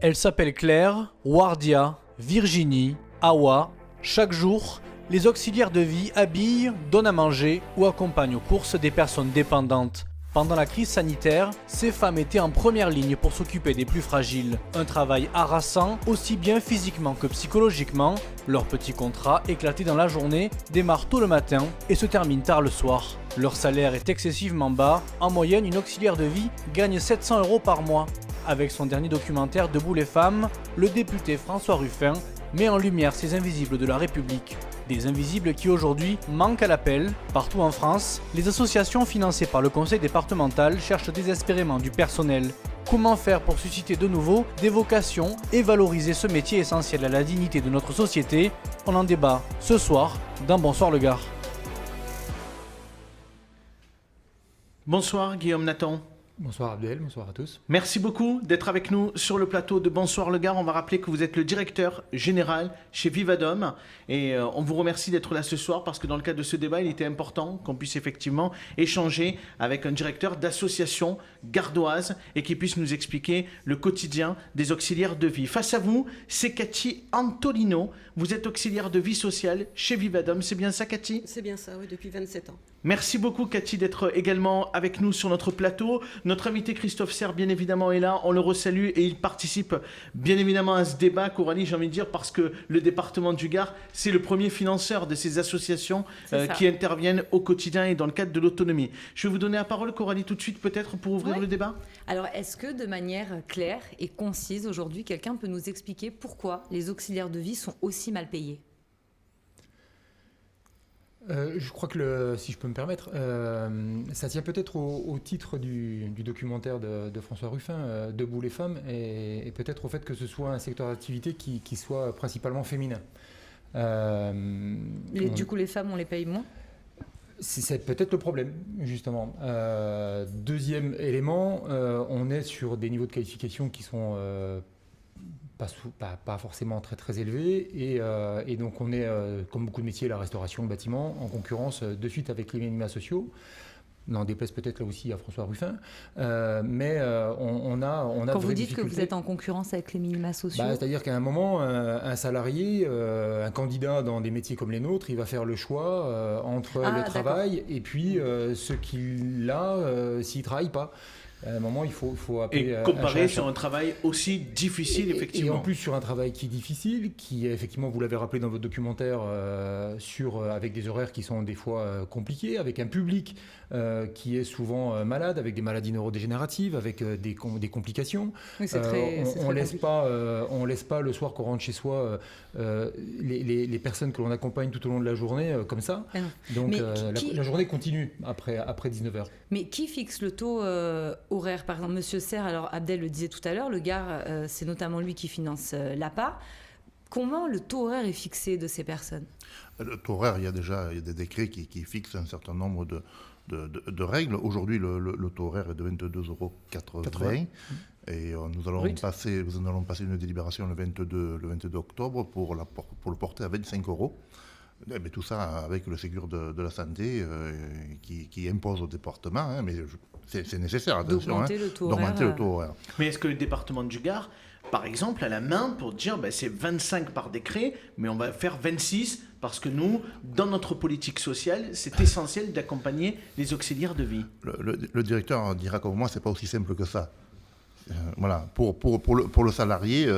Elles s'appellent Claire, Wardia, Virginie, Awa. Chaque jour, les auxiliaires de vie habillent, donnent à manger ou accompagnent aux courses des personnes dépendantes. Pendant la crise sanitaire, ces femmes étaient en première ligne pour s'occuper des plus fragiles. Un travail harassant, aussi bien physiquement que psychologiquement. Leur petit contrat, éclaté dans la journée, démarre tôt le matin et se termine tard le soir. Leur salaire est excessivement bas. En moyenne, une auxiliaire de vie gagne 700 € par mois. Avec son dernier documentaire Debout les femmes, le député François Ruffin met en lumière ces invisibles de la République. Des invisibles qui aujourd'hui manquent à l'appel. Partout en France, les associations financées par le conseil départemental cherchent désespérément du personnel. Comment faire pour susciter de nouveau des vocations et valoriser ce métier essentiel à la dignité de notre société? On en débat ce soir dans Bonsoir le Gard. Bonsoir Guillaume Nathan. Bonsoir Abdel, bonsoir à tous. Merci beaucoup d'être avec nous sur le plateau de Bonsoir le Gard. On va rappeler que vous êtes le directeur général chez Vivadom et on vous remercie d'être là ce soir parce que dans le cadre de ce débat, il était important qu'on puisse effectivement échanger avec un directeur d'association gardoise et qui puisse nous expliquer le quotidien des auxiliaires de vie. Face à vous, c'est Cathy Antolino. Vous êtes auxiliaire de vie sociale chez Vivadom. C'est bien ça, Cathy ? C'est bien ça, oui, depuis 27 ans. Merci beaucoup Cathy d'être également avec nous sur notre plateau. Notre invité Christophe Serre, bien évidemment, est là. On le resalue et il participe bien évidemment à ce débat, Coralie, j'ai envie de dire, parce que le département du Gard, c'est le premier financeur de ces associations qui interviennent au quotidien et dans le cadre de l'autonomie. Je vais vous donner la parole, Coralie, tout de suite peut-être pour ouvrir le débat. Alors, est-ce que de manière claire et concise, aujourd'hui, quelqu'un peut nous expliquer pourquoi les auxiliaires de vie sont aussi mal payés ? Je crois que, si je peux me permettre, ça tient peut-être au titre du documentaire de François Ruffin, Debout les femmes, et peut-être au fait que ce soit un secteur d'activité qui soit principalement féminin. Du coup, les femmes, on les paye moins ? C'est peut-être le problème, justement. Deuxième élément, on est sur des niveaux de qualification qui sont pas forcément très très élevés et donc on est, comme beaucoup de métiers, la restauration, le bâtiment, en concurrence de suite avec les minima sociaux. On en déplace peut-être là aussi à François Ruffin, mais on a Quand vous dites que vous êtes en concurrence avec les minima sociaux, c'est-à-dire qu'à un moment, un salarié, un candidat dans des métiers comme les nôtres, il va faire le choix entre le travail et puis ce qu'il a s'il ne travaille pas. À un moment, il faut appeler. Et comparer sur un travail aussi difficile, effectivement. Et en plus, sur un travail qui est difficile, qui est effectivement, vous l'avez rappelé dans votre documentaire, avec des horaires qui sont des fois compliqués, avec un public qui est souvent malade, avec des maladies neurodégénératives, avec des complications. Oui, on laisse pas le soir qu'on rentre chez soi les personnes que l'on accompagne tout au long de la journée comme ça. Donc la journée continue après 19h. Mais qui fixe le taux horaire? Par exemple, Monsieur Serre, alors Abdel le disait tout à l'heure, le Gard, c'est notamment lui qui finance l'APA. Comment le taux horaire est fixé de ces personnes? Le taux horaire, il y a des décrets qui fixent un certain nombre de règles. Aujourd'hui, le taux horaire est de 22,80 € et nous allons passer une délibération le 22 octobre pour le porter à 25 €. Mais tout ça avec le Ségur de la santé qui impose au département, mais c'est nécessaire, attention, d'augmenter le taux horaire. Mais est-ce que le département du Gard, par exemple, a la main pour dire c'est 25 par décret, mais on va faire 26 parce que nous, dans notre politique sociale, c'est essentiel d'accompagner les auxiliaires de vie. Le directeur dira comme moi, c'est pas aussi simple que ça. Voilà, pour le salarié,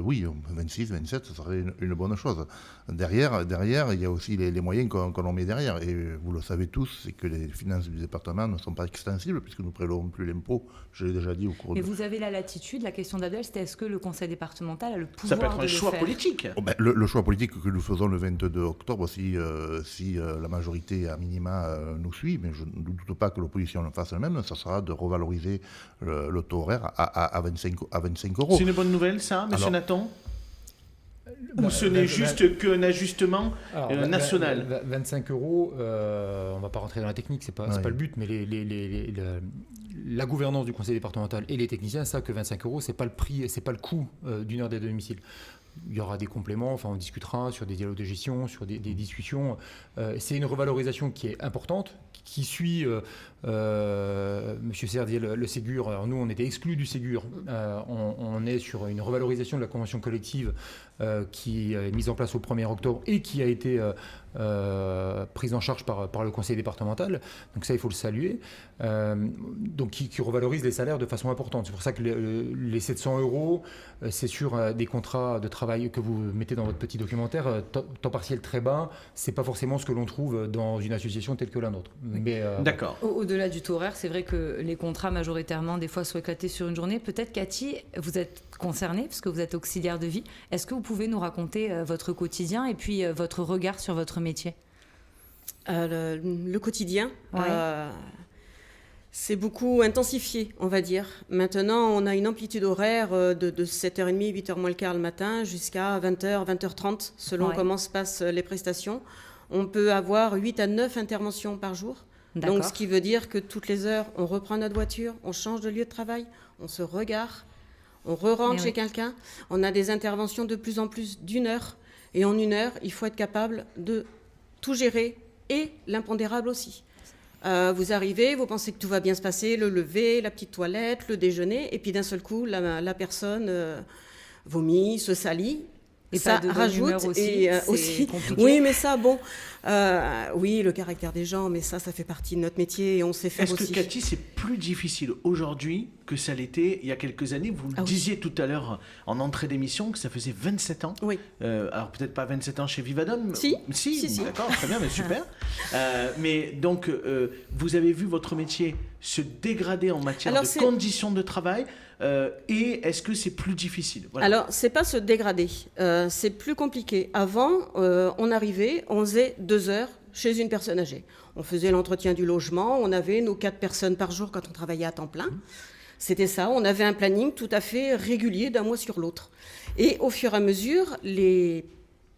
oui, 26, 27, ce serait une bonne chose. Derrière, il y a aussi les moyens qu'on met derrière. Et vous le savez tous, c'est que les finances du département ne sont pas extensibles, puisque nous ne prélevons plus l'impôt, je l'ai déjà dit au cours Mais vous avez la latitude, la question d'Abdel, c'était est-ce que le conseil départemental a le pouvoir de le faire? Ça peut être un choix politique. Le choix politique que nous faisons le 22 octobre, si la majorité à minima nous suit, mais je ne doute pas que l'opposition le fasse elle-même, ça sera de revaloriser le taux horaire à 25 €. C'est une bonne nouvelle, ça, monsieur Nathan? Ou ce n'est juste qu'un ajustement national? 25 €, on ne va pas rentrer dans la technique, c'est pas le but, mais la gouvernance du conseil départemental et les techniciens savent que 25 €, c'est pas le prix, c'est pas le coût d'une heure d'aide à domicile. il y aura des compléments, enfin on discutera sur des dialogues de gestion, sur des discussions. C'est une revalorisation qui est importante, qui suit, Monsieur Serre disait le Ségur, alors nous on était exclus du Ségur, on est sur une revalorisation de la convention collective qui est mise en place au 1er octobre et qui a été prise en charge par le conseil départemental, donc ça il faut le saluer, donc qui revalorise les salaires de façon importante. C'est pour ça que les 700 €, c'est sur des contrats de travail que vous mettez dans votre petit documentaire, temps partiel très bas, c'est pas forcément ce que l'on trouve dans une association telle que la nôtre. Mais, D'accord. Au-delà du taux horaire, c'est vrai que les contrats majoritairement des fois sont éclatés sur une journée. Peut-être Cathy, vous êtes concernée parce que vous êtes auxiliaire de vie. Est-ce que vous pouvez nous raconter votre quotidien et puis votre regard sur votre métier? Le quotidien, Ouais. c'est beaucoup intensifié, on va dire. Maintenant, on a une amplitude horaire de 7h30, 8h moins le quart le matin, jusqu'à 20h, 20h30, selon Ouais. comment se passent les prestations. On peut avoir 8 à 9 interventions par jour. D'accord. Donc, ce qui veut dire que toutes les heures, on reprend notre voiture, on change de lieu de travail, on se regare, on re-rentre Eh chez oui. quelqu'un. On a des interventions de plus en plus d'1 heure. Et en 1 heure, il faut être capable de tout gérer et l'impondérable aussi. Vous arrivez, vous pensez que tout va bien se passer, le lever, la petite toilette, le déjeuner, et puis d'un seul coup, la personne vomit, se salit. Et ça pas de bonne rajoute humeur aussi, c'est aussi. compliqué. Oui, mais ça, bon, oui, le caractère des gens, mais ça fait partie de notre métier et on sait faire Est-ce que aussi. Cathy, c'est plus difficile aujourd'hui que ça l'était il y a quelques années? Vous le Ah oui. disiez tout à l'heure en entrée d'émission que ça faisait 27 ans. Oui. Alors peut-être pas 27 ans chez Vivadom. Si. Si. D'accord, très bien, mais super. Mais donc, vous avez vu votre métier se dégrader en matière Alors, de c'est- conditions de travail. Et est-ce que c'est plus difficile? Voilà. Alors, c'est pas se dégrader, c'est plus compliqué. Avant, on arrivait, on faisait 2 heures chez une personne âgée. On faisait l'entretien du logement, on avait nos 4 personnes par jour quand on travaillait à temps plein. C'était ça, on avait un planning tout à fait régulier d'un mois sur l'autre. Et au fur et à mesure, les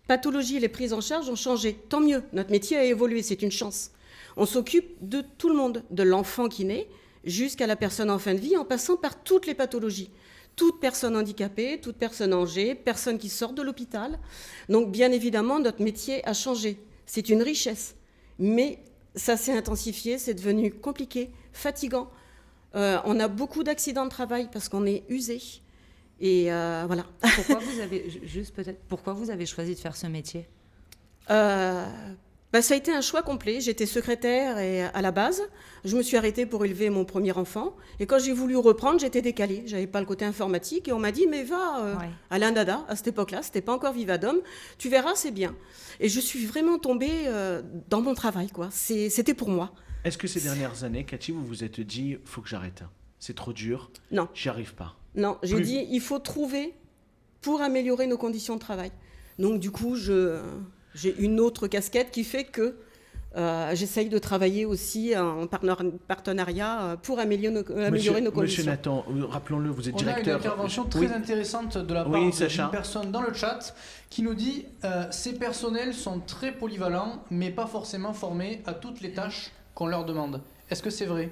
pathologies et les prises en charge ont changé. Tant mieux, notre métier a évolué, c'est une chance. On s'occupe de tout le monde, de l'enfant qui naît jusqu'à la personne en fin de vie, en passant par toutes les pathologies. Toute personne handicapée, toute personne âgée, personne qui sort de l'hôpital. Donc bien évidemment, notre métier a changé. C'est une richesse. Mais ça s'est intensifié, c'est devenu compliqué, fatigant. On a beaucoup d'accidents de travail parce qu'on est usé. Et voilà. Pourquoi vous avez choisi de faire ce métier? Ça a été un choix complet. J'étais secrétaire et à la base. Je me suis arrêtée pour élever mon premier enfant. Et quand j'ai voulu reprendre, j'étais décalée. J'avais pas le côté informatique. Et on m'a dit, mais va Ouais. à l'Indada. À cette époque-là, c'était pas encore Vivadom. Tu verras, c'est bien. Et je suis vraiment tombée dans mon travail, quoi. C'était pour moi. Est-ce que ces dernières années, Cathy, vous vous êtes dit, faut que j'arrête? C'est trop dur. Non. J'y arrive pas. Non, j'ai Plus. dit, il faut trouver pour améliorer nos conditions de travail. Donc, du coup, j'ai une autre casquette qui fait que j'essaye de travailler aussi en partenariat pour améliorer nos Monsieur conditions. Nathan, rappelons-le, vous êtes On a une directeur. intervention très Oui. intéressante de la part Oui, d'une Sacha. personne dans le chat qui nous dit ces personnels sont très polyvalents mais pas forcément formés à toutes les tâches qu'on leur demande. Est-ce que c'est vrai?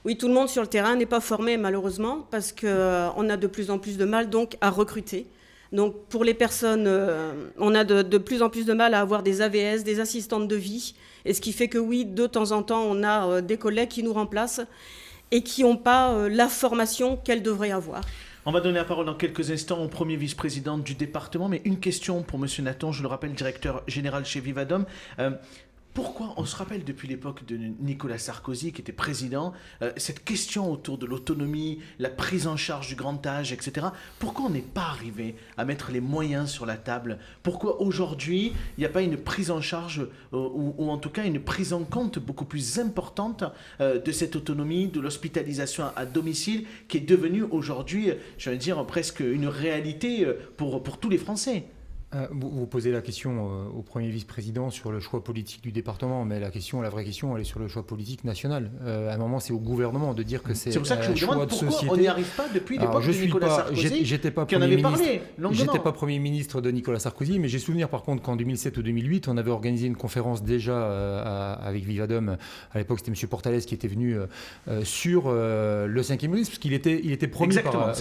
Oui, tout le monde sur le terrain n'est pas formé malheureusement parce qu'on a de plus en plus de mal donc à recruter. Donc pour les personnes, on a de plus en plus de mal à avoir des AVS, des assistantes de vie. Et ce qui fait que oui, de temps en temps, on a des collègues qui nous remplacent et qui n'ont pas la formation qu'elles devraient avoir. On va donner la parole dans quelques instants au premier vice-président du département, mais une question pour Monsieur Nathan, je le rappelle, directeur général chez Vivadom. Pourquoi, on se rappelle depuis l'époque de Nicolas Sarkozy qui était président, cette question autour de l'autonomie, la prise en charge du grand âge, etc. Pourquoi on n'est pas arrivé à mettre les moyens sur la table? Pourquoi aujourd'hui il n'y a pas une prise en charge ou en tout cas une prise en compte beaucoup plus importante de cette autonomie, de l'hospitalisation à domicile qui est devenue aujourd'hui, je veux dire, presque une réalité pour tous les Français? Vous posez la question au premier vice-président sur le choix politique du département, mais la vraie question, elle est sur le choix politique national. À un moment, c'est au gouvernement de dire que c'est pour ça que je un vous choix demande de pourquoi société. on n'y arrive pas depuis l'époque de Nicolas Sarkozy, j'étais pas qui en Premier avait ministre. parlé longuement. J'étais pas Premier ministre de Nicolas Sarkozy, mais j'ai souvenir par contre qu'en 2007 ou 2008, on avait organisé une conférence déjà avec Vivadom. À l'époque, c'était M. Portales qui était venu sur le 5e risque, parce qu'il était promis par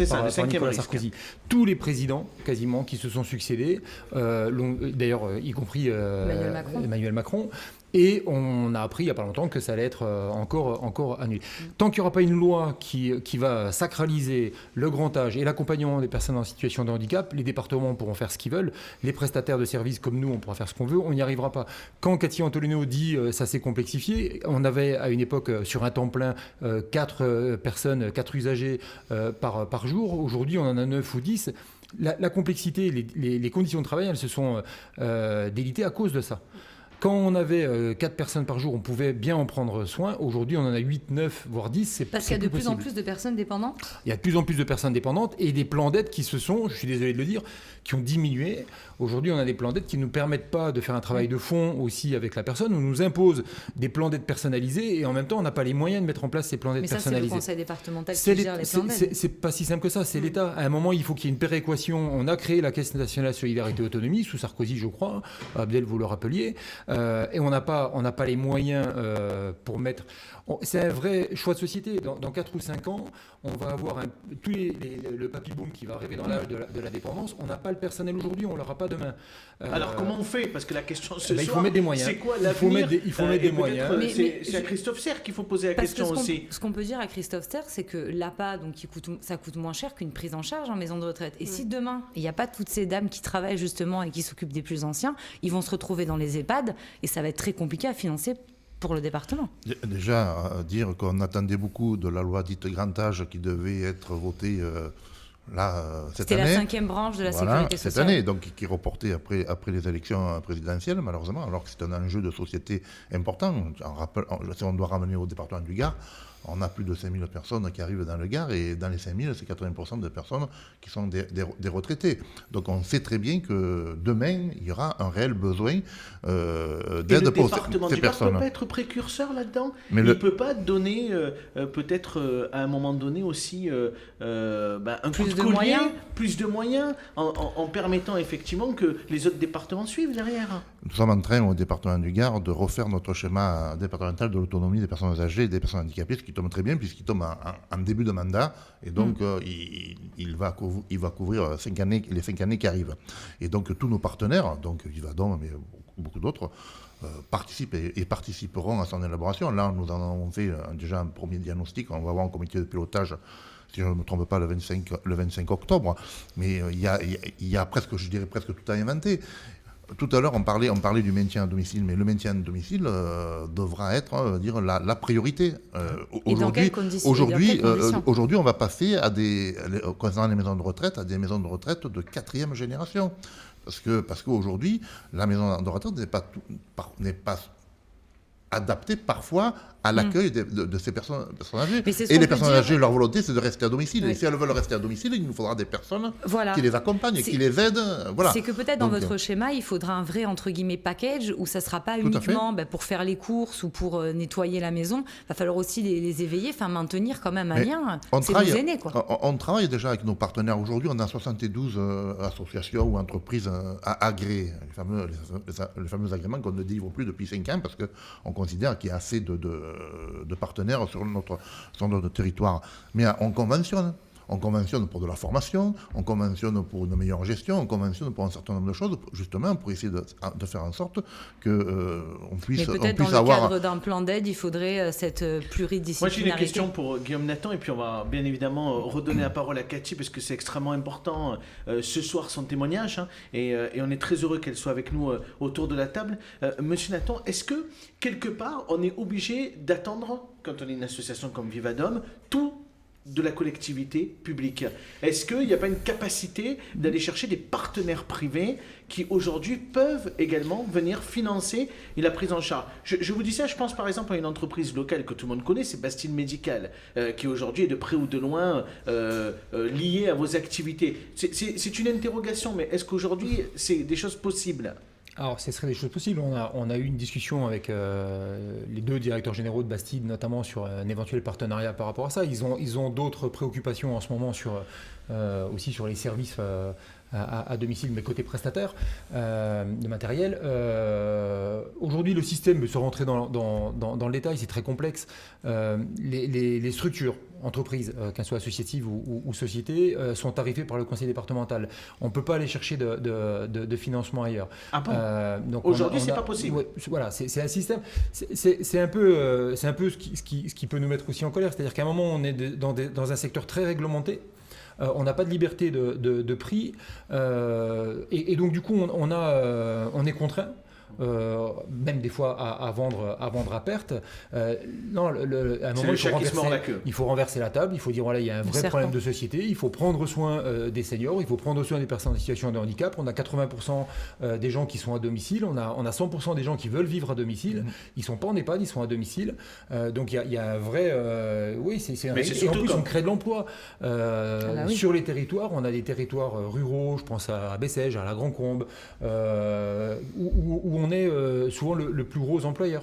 Nicolas Sarkozy. Tous les présidents, quasiment, qui se sont succédés, d'ailleurs, y compris Emmanuel Macron. Et on a appris il n'y a pas longtemps que ça allait être encore annulé. Tant qu'il n'y aura pas une loi qui va sacraliser le grand âge et l'accompagnement des personnes en situation de handicap, les départements pourront faire ce qu'ils veulent. Les prestataires de services comme nous, on pourra faire ce qu'on veut. On n'y arrivera pas. Quand Cathy Antolino dit ça s'est complexifié, on avait à une époque sur un temps plein 4 usagers par jour. Aujourd'hui, on en a 9 ou 10. La complexité, les conditions de travail, elles se sont délitées à cause de ça. Quand on avait 4 personnes par jour, on pouvait bien en prendre soin. Aujourd'hui, on en a 8, 9, voire 10. Parce qu'il y a de plus en plus de personnes dépendantes. Il y a de plus en plus de personnes dépendantes et des plans d'aide qui je suis désolé de le dire, qui ont diminué. Aujourd'hui, on a des plans d'aide qui ne nous permettent pas de faire un travail de fond aussi avec la personne. On nous impose des plans d'aide personnalisés et en même temps, on n'a pas les moyens de mettre en place ces plans d'aide personnalisés. Mais ça, c'est le conseil départemental qui gère les plans d'aide. C'est pas si simple que ça, c'est l'État. À un moment, il faut qu'il y ait une péréquation. On a créé la Caisse nationale solidarité et autonomie sous Sarkozy, je crois. Abdel, vous le rappeliez. Et on n'a pas les moyens pour mettre... C'est un vrai choix de société. Dans 4 ou 5 ans, on va avoir le papy-boom qui va arriver dans l'âge de la dépendance. On n'a pas le personnel aujourd'hui, on ne l'aura pas demain. Alors comment on fait? Parce que la question ce soir, il faut mettre des moyens. C'est quoi l'avenir? Il faut mettre des moyens. C'est à Christophe Serre qu'il faut poser la question aussi. Ce qu'on peut dire à Christophe Serre, c'est que l'APA, donc, ça coûte moins cher qu'une prise en charge en maison de retraite. Et si demain, il n'y a pas toutes ces dames qui travaillent justement et qui s'occupent des plus anciens, ils vont se retrouver dans les EHPAD et ça va être très compliqué à financer pour le département. Déjà, dire qu'on attendait beaucoup de la loi dite grand âge qui devait être votée cette année. C'était la 5e branche de la sécurité sociale. Cette année, donc qui est reportée après les élections présidentielles, malheureusement, alors que c'est un enjeu de société important. Si on doit ramener au département du Gard, on a plus de 5000 personnes qui arrivent dans le Gard et dans les 5000, c'est 80% de personnes qui sont des retraités. Donc on sait très bien que demain, il y aura un réel besoin d'aide pour ces personnes. Le département du Gard ne peut pas être précurseur là-dedans. Il ne peut pas donner, peut-être à un moment donné aussi, un coup de collier, plus de moyens, en permettant effectivement que les autres départements suivent derrière. Nous sommes en train, au département du Gard, de refaire notre schéma départemental de l'autonomie des personnes âgées et des personnes handicapées, ce qui tombe très bien puisqu'il tombe en début de mandat et donc il va couvrir les 5 années qui arrivent. Et donc tous nos partenaires, donc Vivadom mais beaucoup d'autres, participent et participeront à son élaboration. Là, nous en avons fait déjà un premier diagnostic. On va avoir un comité de pilotage, si je ne me trompe pas, le 25 octobre. Mais il y a presque tout à inventer. Tout à l'heure, on parlait du maintien à domicile, mais le maintien à domicile devra être la priorité. Aujourd'hui, on va passer concernant les maisons de retraite, à des maisons de retraite de 4e génération. Parce qu'aujourd'hui, la maison de retraite n'est pas adaptée parfois à l'accueil de ces personnes âgées. Et les personnes âgées, leur volonté, c'est de rester à domicile. Oui. Et si elles veulent rester à domicile, il nous faudra des personnes qui les accompagnent, qui les aident. Voilà. C'est que peut-être dans votre schéma, il faudra un vrai, entre guillemets, package où ça ne sera pas uniquement pour faire les courses ou pour nettoyer la maison. Il va falloir aussi les éveiller, maintenir quand même un lien. C'est nos aînés, quoi. On travaille déjà avec nos partenaires. Aujourd'hui, on a 72 associations ou entreprises agréées. Les fameux agréments qu'on ne délivre plus depuis 5 ans parce qu'on considère qu'il y a assez de partenaires sur notre territoire. Mais on conventionne. On conventionne pour de la formation, on conventionne pour une meilleure gestion, on conventionne pour un certain nombre de choses, justement pour essayer de faire en sorte qu'on puisse avoir... Mais peut-être dans le cadre d'un plan d'aide, il faudrait cette pluridisciplinarité. Moi, j'ai une question pour Guillaume Nathan, et puis on va bien évidemment redonner la parole à Cathy, parce que c'est extrêmement important ce soir, son témoignage, et on est très heureux qu'elle soit avec nous autour de la table. Monsieur Nathan, est-ce que, quelque part, on est obligé d'attendre, quand on est une association comme Vivadom, tout de la collectivité publique. Est-ce qu'il n'y a pas une capacité d'aller chercher des partenaires privés qui aujourd'hui peuvent également venir financer la prise en charge? Je vous dis ça, je pense par exemple à une entreprise locale que tout le monde connaît, c'est Bastille Médical, qui aujourd'hui est de près ou de loin liée à vos activités. C'est une interrogation, mais est-ce qu'aujourd'hui c'est des choses possibles? Alors, ce serait des choses possibles. On a eu une discussion avec les 2 directeurs généraux de Bastide, notamment sur un éventuel partenariat par rapport à ça. Ils ont d'autres préoccupations en ce moment aussi sur les services à domicile, mais côté prestataire de matériel. Aujourd'hui, le système, sans rentrer dans le détail, c'est très complexe. Les structures, entreprises, qu'elles soient associatives ou sociétés, sont tarifées par le conseil départemental. On ne peut pas aller chercher de financement ailleurs. Ah bon? Aujourd'hui, c'est pas possible. Ouais, voilà, c'est un système. C'est un peu ce qui peut nous mettre aussi en colère. C'est-à-dire qu'à un moment, on est dans un secteur très réglementé. On n'a pas de liberté de prix et donc du coup on est contraint. Même des fois à vendre à perte. Non, à un moment, il faut renverser la table, il faut dire voilà, il y a un vrai problème de société, il faut prendre soin des seniors, il faut prendre soin des personnes en situation de handicap. On a 80% des gens qui sont à domicile, on a 100% des gens qui veulent vivre à domicile, ils ne sont pas en EHPAD, ils sont à domicile. Donc il y a un vrai... oui, c'est un risque. Et en plus, on crée de l'emploi. Sur les territoires, on a des territoires ruraux, je pense à Bessèges, à la Grand-Combe, où on est souvent le plus gros employeur.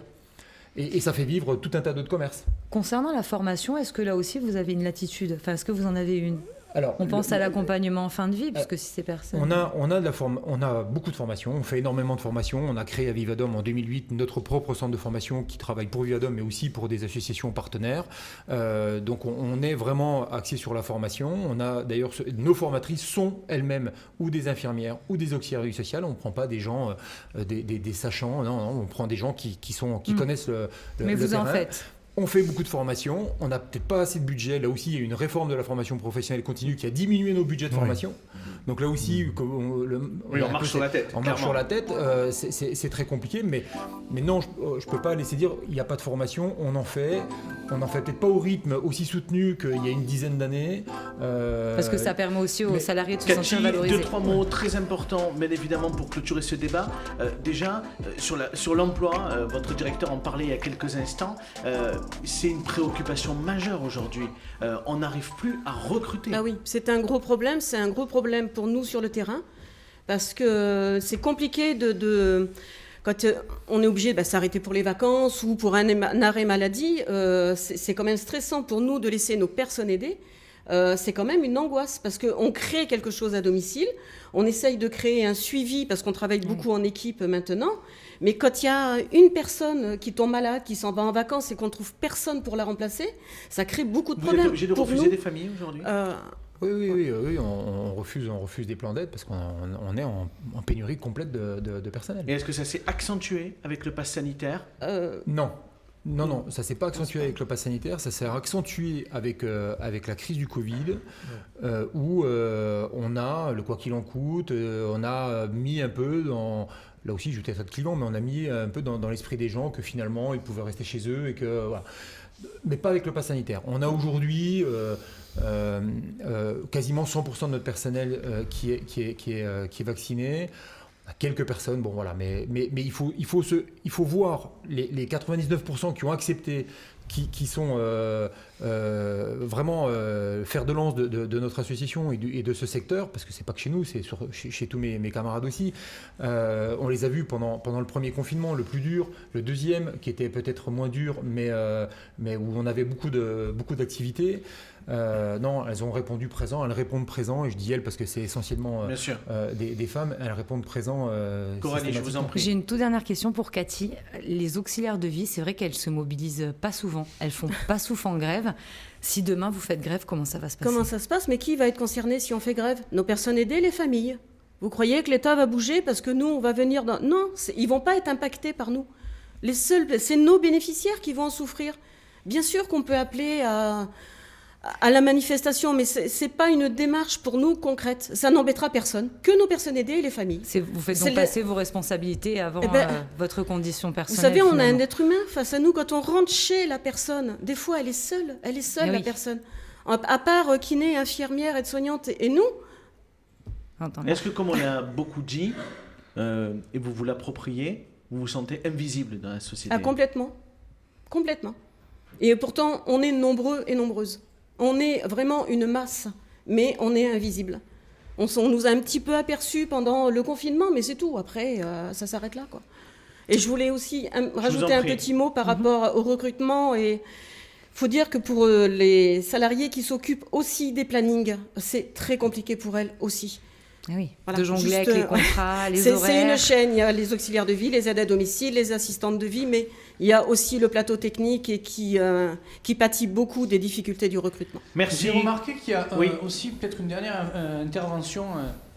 Et ça fait vivre tout un tas d'autres commerces. Concernant la formation, est-ce que là aussi vous avez une latitude? Enfin, est-ce que vous en avez une? Alors, on pense à l'accompagnement en fin de vie, puisque si c'est personne... On a beaucoup de formations, on fait énormément de formations. On a créé à Vivadom en 2008 notre propre centre de formation qui travaille pour Vivadom, mais aussi pour des associations partenaires. Donc on est vraiment axé sur la formation. On a d'ailleurs, nos formatrices sont elles-mêmes ou des infirmières ou des auxiliaires du social. On ne prend pas des gens, des sachants, non, on prend des gens qui connaissent le Mais vous terrain. en faites? On fait beaucoup de formations, on n'a peut-être pas assez de budget. Là aussi, il y a une réforme de la formation professionnelle continue qui a diminué nos budgets de formation. Donc là aussi, on marche sur la tête. On marche sur la tête, c'est très compliqué. Mais non, je ne peux pas laisser dire il n'y a pas de formation, on en fait peut-être pas au rythme aussi soutenu qu'il y a une dizaine d'années. Parce que ça permet aussi aux salariés de se sentir valorisés. 2-3 mots très importants, bien évidemment, pour clôturer ce débat. Déjà, sur l'emploi, votre directeur en parlait il y a quelques instants. C'est une préoccupation majeure aujourd'hui. On n'arrive plus à recruter. Ah oui, c'est un gros problème. C'est un gros problème pour nous sur le terrain. Parce que c'est compliqué quand on est obligé de s'arrêter pour les vacances ou pour un arrêt maladie, c'est quand même stressant pour nous de laisser nos personnes aidées. C'est quand même une angoisse parce qu'on crée quelque chose à domicile, on essaye de créer un suivi parce qu'on travaille beaucoup en équipe maintenant, mais quand il y a une personne qui tombe malade, qui s'en va en vacances et qu'on ne trouve personne pour la remplacer, ça crée beaucoup de problèmes. Vous êtes obligé de refuser des familles aujourd'hui? Oui, on refuse des plans d'aide parce qu'on est en pénurie complète de personnel. Et est-ce que ça s'est accentué avec le pass sanitaire? Non, ça ne s'est pas accentué avec le pass sanitaire, ça s'est accentué avec la crise du Covid, où on a, le quoi qu'il en coûte, on a mis un peu dans... Là aussi, je vais peut-être être clivant, mais on a mis un peu dans l'esprit des gens que finalement, ils pouvaient rester chez eux et que... Voilà. Mais pas avec le pass sanitaire. On a aujourd'hui quasiment 100% de notre personnel qui est vacciné. Quelques personnes, bon voilà, mais il faut voir les 99% qui ont accepté, qui sont vraiment fer de lance de notre association et de ce secteur, parce que c'est pas que chez nous, c'est chez tous mes camarades aussi. On les a vus pendant le premier confinement, le plus dur, le deuxième qui était peut-être moins dur, mais où on avait beaucoup d'activités. Non, elles ont répondu présent, elles répondent présent, et je dis elles parce que c'est essentiellement des femmes, elles répondent présent. Coralie, je vous en prie. J'ai une toute dernière question pour Cathy. Les auxiliaires de vie, c'est vrai qu'elles se mobilisent pas souvent, elles font pas souvent grève. Si demain vous faites grève, comment ça va se passer? Comment ça se passe? Mais qui va être concerné si on fait grève? Nos personnes aidées, les familles. Vous croyez que l'État va bouger parce que nous, on va venir dans... Non, ils vont pas être impactés par nous. C'est nos bénéficiaires qui vont en souffrir. Bien sûr qu'on peut appeler à la manifestation, mais c'est pas une démarche pour nous concrète. Ça n'embêtera personne, que nos personnes aidées et les familles. Vous faites donc passer vos responsabilités avant votre condition personnelle. Vous savez, on finalement. a un être humain face à nous. Quand on rentre chez la personne, des fois, elle est seule la personne. À part kiné, infirmière, aide-soignante et nous. Entendez. Est-ce que, comme on l'a beaucoup dit, et vous vous l'appropriez, vous vous sentez invisible dans la société? Ah, complètement. Complètement. Et pourtant, on est nombreux et nombreuses. On est vraiment une masse, mais on est invisible. On nous a un petit peu aperçus pendant le confinement, mais c'est tout. Après, ça s'arrête là, quoi. Et je voulais aussi rajouter un petit mot par rapport au recrutement. Et faut dire que pour les salariés qui s'occupent aussi des plannings, c'est très compliqué pour elles aussi. Ah oui, Voilà, de jongler juste, avec les contrats, les c'est horaires. une chaîne, il y a les auxiliaires de vie, les aides à domicile, les assistantes de vie, mais il y a aussi le plateau technique et qui pâtit beaucoup des difficultés du recrutement. Merci. J'ai remarqué qu'il y a Oui. aussi peut-être une dernière intervention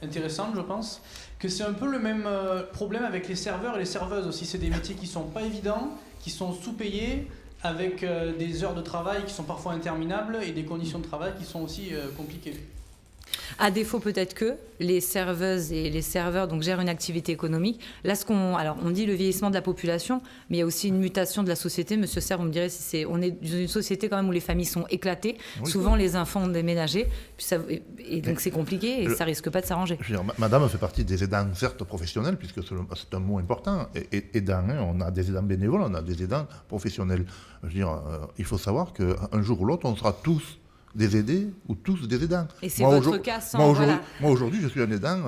intéressante, je pense, que c'est un peu le même problème avec les serveurs et les serveuses aussi. C'est des métiers qui sont pas évidents, qui sont sous-payés, avec des heures de travail qui sont parfois interminables et des conditions de travail qui sont aussi compliquées. À défaut peut-être que les serveuses et les serveurs donc, gèrent une activité économique. Là, on dit le vieillissement de la population, mais il y a aussi une mutation de la société. Monsieur Serre, vous me direz, on est dans une société quand même où les familles sont éclatées. Oui. Souvent, les enfants ont déménagé. Et donc, c'est compliqué et ça risque pas de s'arranger. Je veux dire, madame fait partie des aidants, certes professionnels, puisque c'est un mot important. Aidants, hein, on a des aidants bénévoles, on a des aidants professionnels. Je veux dire, il faut savoir qu'un jour ou l'autre, on sera tous des aidés ou tous des aidants. Et c'est votre cas sans... Moi, aujourd'hui, je suis un aidant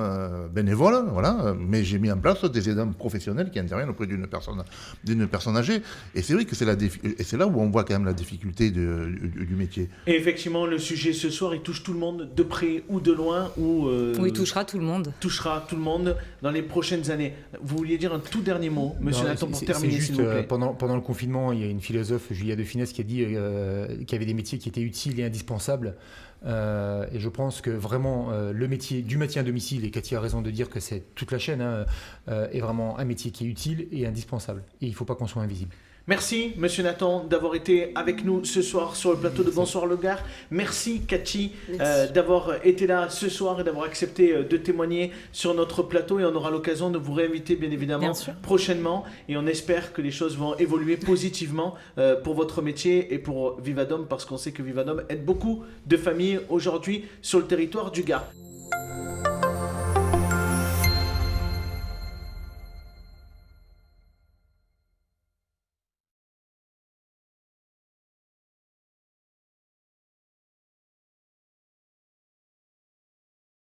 bénévole, voilà, mais j'ai mis en place des aidants professionnels qui interviennent auprès d'une personne âgée. Et c'est vrai que c'est là où on voit quand même la difficulté du métier. Et effectivement, le sujet ce soir, il touche tout le monde, de près ou de loin. Oui, il touchera tout le monde. Touchera tout le monde dans les prochaines années. Vous vouliez dire un tout dernier mot, monsieur Nathan, pour terminer, s'il vous plaît. Pendant le confinement, il y a une philosophe, Julia de Finesse, qui a dit qu'il y avait des métiers qui étaient utiles et indispensables. Et je pense que vraiment le métier du maintien à domicile, et Cathy a raison de dire que c'est toute la chaîne, est vraiment un métier qui est utile et indispensable. Et il ne faut pas qu'on soit invisible. Merci, monsieur Nathan, d'avoir été avec nous ce soir sur le plateau de Bonsoir le Gard. Merci, Cathy, d'avoir été là ce soir et d'avoir accepté de témoigner sur notre plateau. Et on aura l'occasion de vous réinviter, bien évidemment, prochainement. Et on espère que les choses vont évoluer positivement pour votre métier et pour Vivadom, parce qu'on sait que Vivadom aide beaucoup de familles aujourd'hui sur le territoire du Gard.